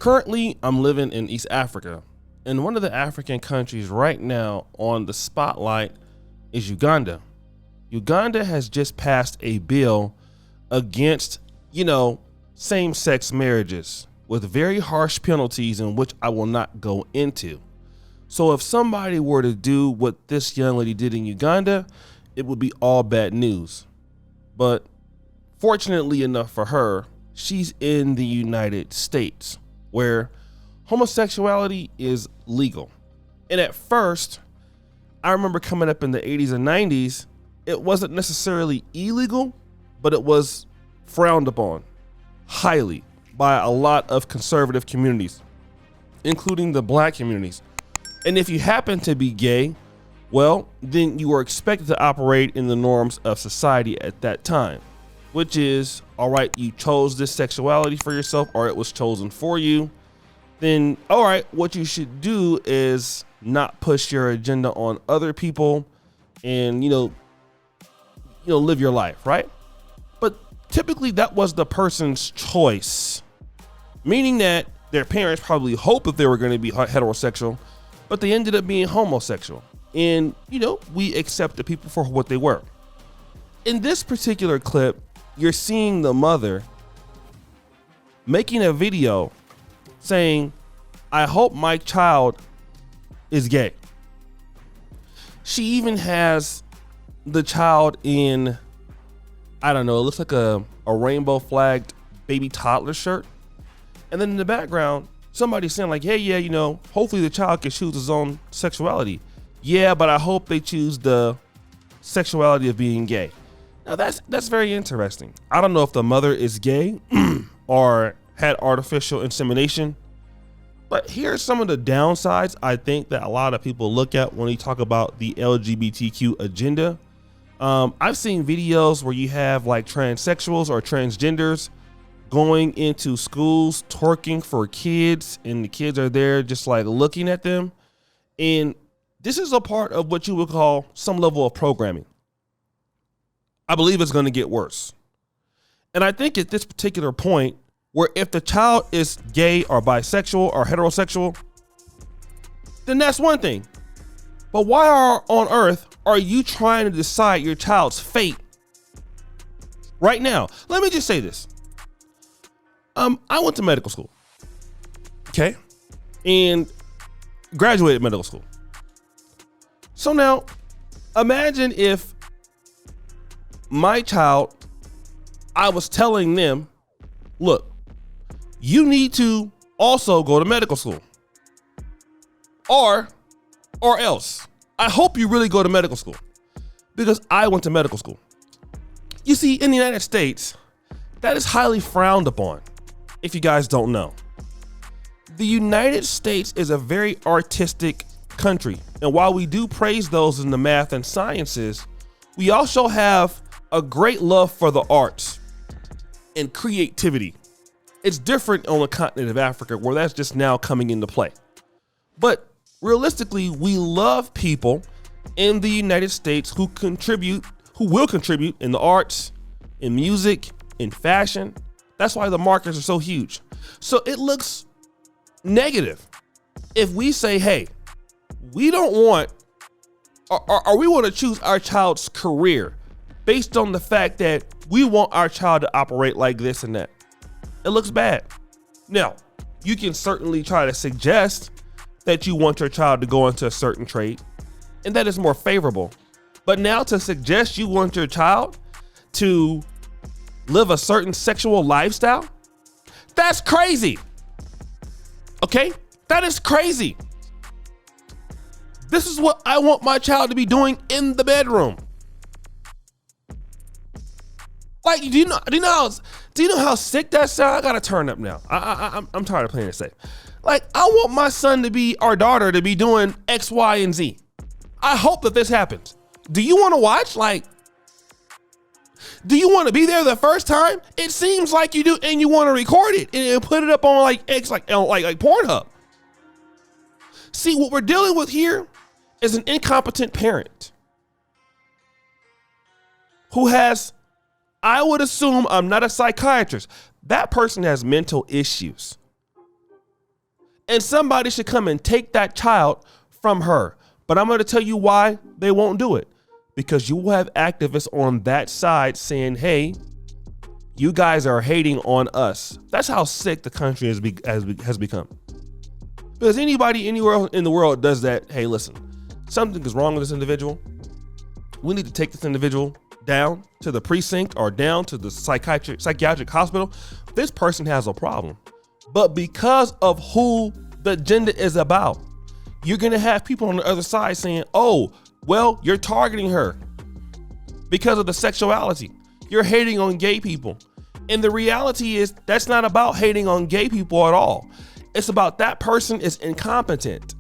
Currently, I'm living in East Africa, and one of the African countries right now on the spotlight is Uganda. Uganda has just passed a bill against, same-sex marriages with very harsh penalties in which I will not go into. So if somebody were to do what this young lady did in Uganda, it would be all bad news. But fortunately enough for her, she's in the United States, where homosexuality is legal. And at first, I remember coming up in the 80s and 90s, it wasn't necessarily illegal, but it was frowned upon highly by a lot of conservative communities, including the black communities. And if you happen to be gay, well, then you are expected to operate in the norms of society at that time, which is, all right, you chose this sexuality for yourself, or it was chosen for you. Then, all right, what you should do is not push your agenda on other people and, live your life, right? But typically that was the person's choice, meaning that their parents probably hoped that they were going to be heterosexual, but they ended up being homosexual. And, we accept the people for what they were. In this particular clip, you're seeing the mother making a video saying, I hope my child is gay. She even has the child in, I don't know, it looks like a rainbow flagged baby toddler shirt. And then in the background, somebody's saying like, hey, yeah, hopefully the child can choose his own sexuality. Yeah, but I hope they choose the sexuality of being gay. Now that's very interesting. I don't know if the mother is gay or had artificial insemination, but here's some of the downsides I think that a lot of people look at when we talk about the LGBTQ agenda. I've seen videos where you have like transsexuals or transgenders going into schools, twerking for kids, and the kids are there just like looking at them. And this is a part of what you would call some level of programming. I believe it's going to get worse. And I think at this particular point, where if the child is gay or bisexual or heterosexual, then that's one thing. But why on earth are you trying to decide your child's fate right now? Let me just say this. I went to medical school, okay, and graduated medical school. So now, imagine if my child, I was telling them, look, you need to also go to medical school, or else. I hope you really go to medical school, because I went to medical school. You see, in the United States, that is highly frowned upon. If you guys don't know, the United States is a very artistic country. And while we do praise those in the math and sciences, we also have a great love for the arts and creativity. It's different on the continent of Africa, where that's just now coming into play. But realistically, we love people in the United States who will contribute in the arts, in music, in fashion. That's why the markets are so huge. So it looks negative if we say, hey, we don't want, or we want to choose our child's career based on the fact that we want our child to operate like this and that. It looks bad. Now, you can certainly try to suggest that you want your child to go into a certain trade, and that is more favorable. But now to suggest you want your child to live a certain sexual lifestyle, that's crazy. Okay? That is crazy. This is what I want my child to be doing in the bedroom. Like, do you know how sick that sounds? I gotta turn up now. I'm tired of playing it safe. Like, I want my son to be, or daughter to be doing X, Y, and Z. I hope that this happens. Do you want to watch? Like, do you want to be there the first time? It seems like you do, and you want to record it and put it up on like X, like Pornhub. See, what we're dealing with here is an incompetent parent who has, I would assume, I'm not a psychiatrist, that person has mental issues. And somebody should come and take that child from her. But I'm going to tell you why they won't do it. Because you will have activists on that side saying, hey, you guys are hating on us. That's how sick the country has become. Because anybody anywhere in the world does that, hey, listen, something is wrong with this individual. We need to take this individual down to the precinct or down to the psychiatric hospital. This person has a problem. But because of who the agenda is about, you're going to have people on the other side saying, oh, well, you're targeting her because of the sexuality. You're hating on gay people. And the reality is that's not about hating on gay people at all. It's about that person is incompetent.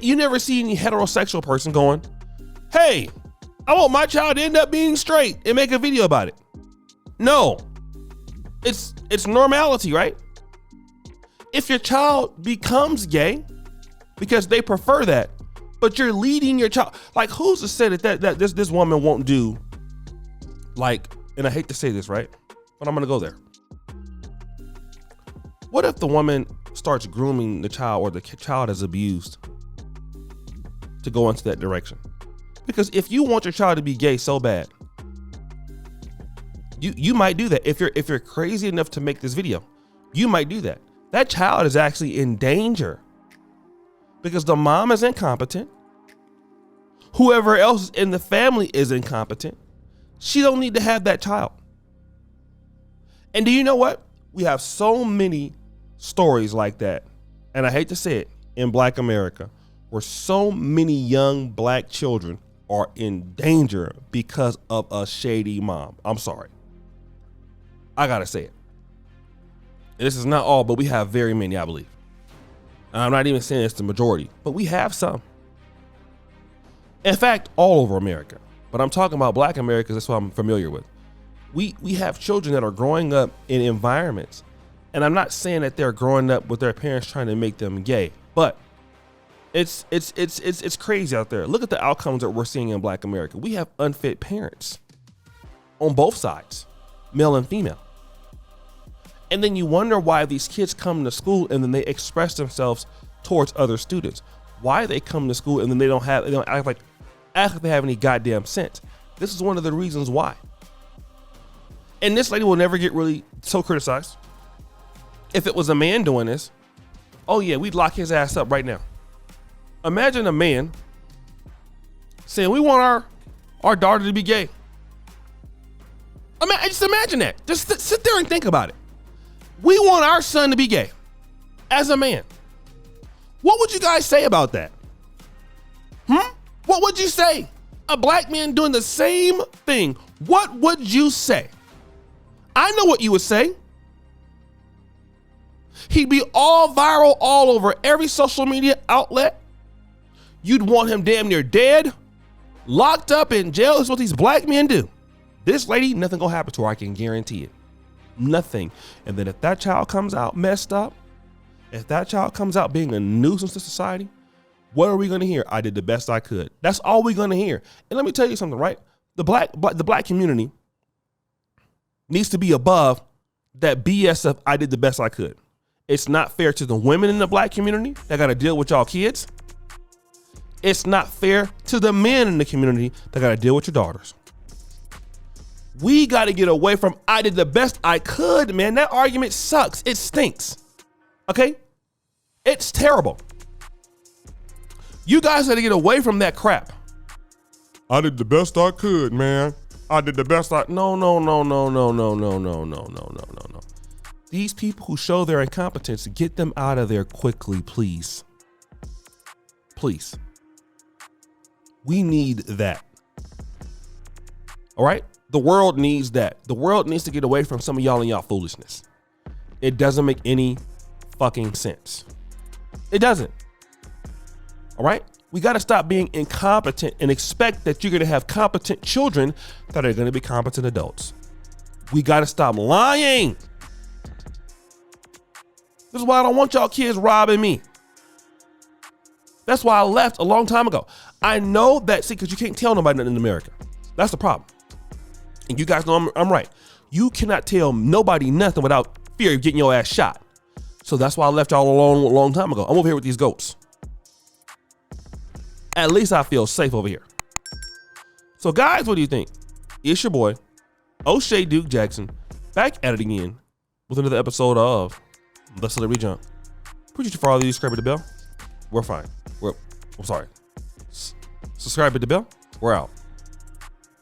You never see any heterosexual person going, hey, I want my child to end up being straight and make a video about it. No, it's normality, right? If your child becomes gay because they prefer that, but you're leading your child, like who's to say that this woman won't do, like, and I hate to say this, right? But I'm gonna go there. What if the woman starts grooming the child or the child is abused to go into that direction? Because if you want your child to be gay so bad, you might do that. If you're crazy enough to make this video, you might do that. That child is actually in danger because the mom is incompetent. Whoever else in the family is incompetent. She don't need to have that child. And do you know what? We have so many stories like that. And I hate to say it, in Black America, where so many young Black children are in danger because of a shady mom. I'm sorry. I gotta say it. And this is not all, but we have very many, I believe. And I'm not even saying it's the majority, but we have some. In fact, all over America. But I'm talking about Black America because that's what I'm familiar with. We have children that are growing up in environments. And I'm not saying that they're growing up with their parents trying to make them gay, but it's crazy out there. Look at the outcomes that we're seeing in Black America. We have unfit parents on both sides, male and female. And then you wonder why these kids come to school and then they express themselves towards other students. Why they come to school and then they don't act like they have any goddamn sense. This is one of the reasons why. And this lady will never get really so criticized. If it was a man doing this, oh yeah, we'd lock his ass up right now. Imagine a man saying, we want our daughter to be gay. Just imagine that. Just sit there and think about it. We want our son to be gay as a man. What would you guys say about that? What would you say? A Black man doing the same thing. What would you say? I know what you would say. He'd be all viral all over every social media outlet. You'd want him damn near dead, locked up in jail. Is what these Black men do. This lady, nothing gonna happen to her. I can guarantee it. Nothing. And then if that child comes out messed up, if that child comes out being a nuisance to society, what are we gonna hear? I did the best I could. That's all we're gonna hear. And let me tell you something, right? The black community needs to be above that BS of I did the best I could. It's not fair to the women in the Black community that got to deal with y'all kids. It's not fair to the men in the community that got to deal with your daughters. We got to get away from I did the best I could, man. That argument sucks. It stinks. Okay? It's terrible. You guys got to get away from that crap. I did the best I could, man. I did the best I... No. These people who show their incompetence, get them out of there quickly, please. Please. We need that. All right? The world needs that. The world needs to get away from some of y'all and y'all foolishness. It doesn't make any fucking sense. It doesn't. All right? We got to stop being incompetent and expect that you're going to have competent children that are going to be competent adults. We got to stop lying. This is why I don't want y'all kids robbing me. That's why I left a long time ago. I know that, see, because you can't tell nobody nothing in America. That's the problem. And you guys know I'm right. You cannot tell nobody nothing without fear of getting your ass shot. So that's why I left y'all alone a long time ago. I'm over here with these goats. At least I feel safe over here. So guys, what do you think? It's your boy, O'Shea Duke Jackson, back at it again with another episode of The Celebrity Junk. Appreciate you for all of you subscribing to the bell. We're fine. I'm sorry. Subscribe to the bell. We're out.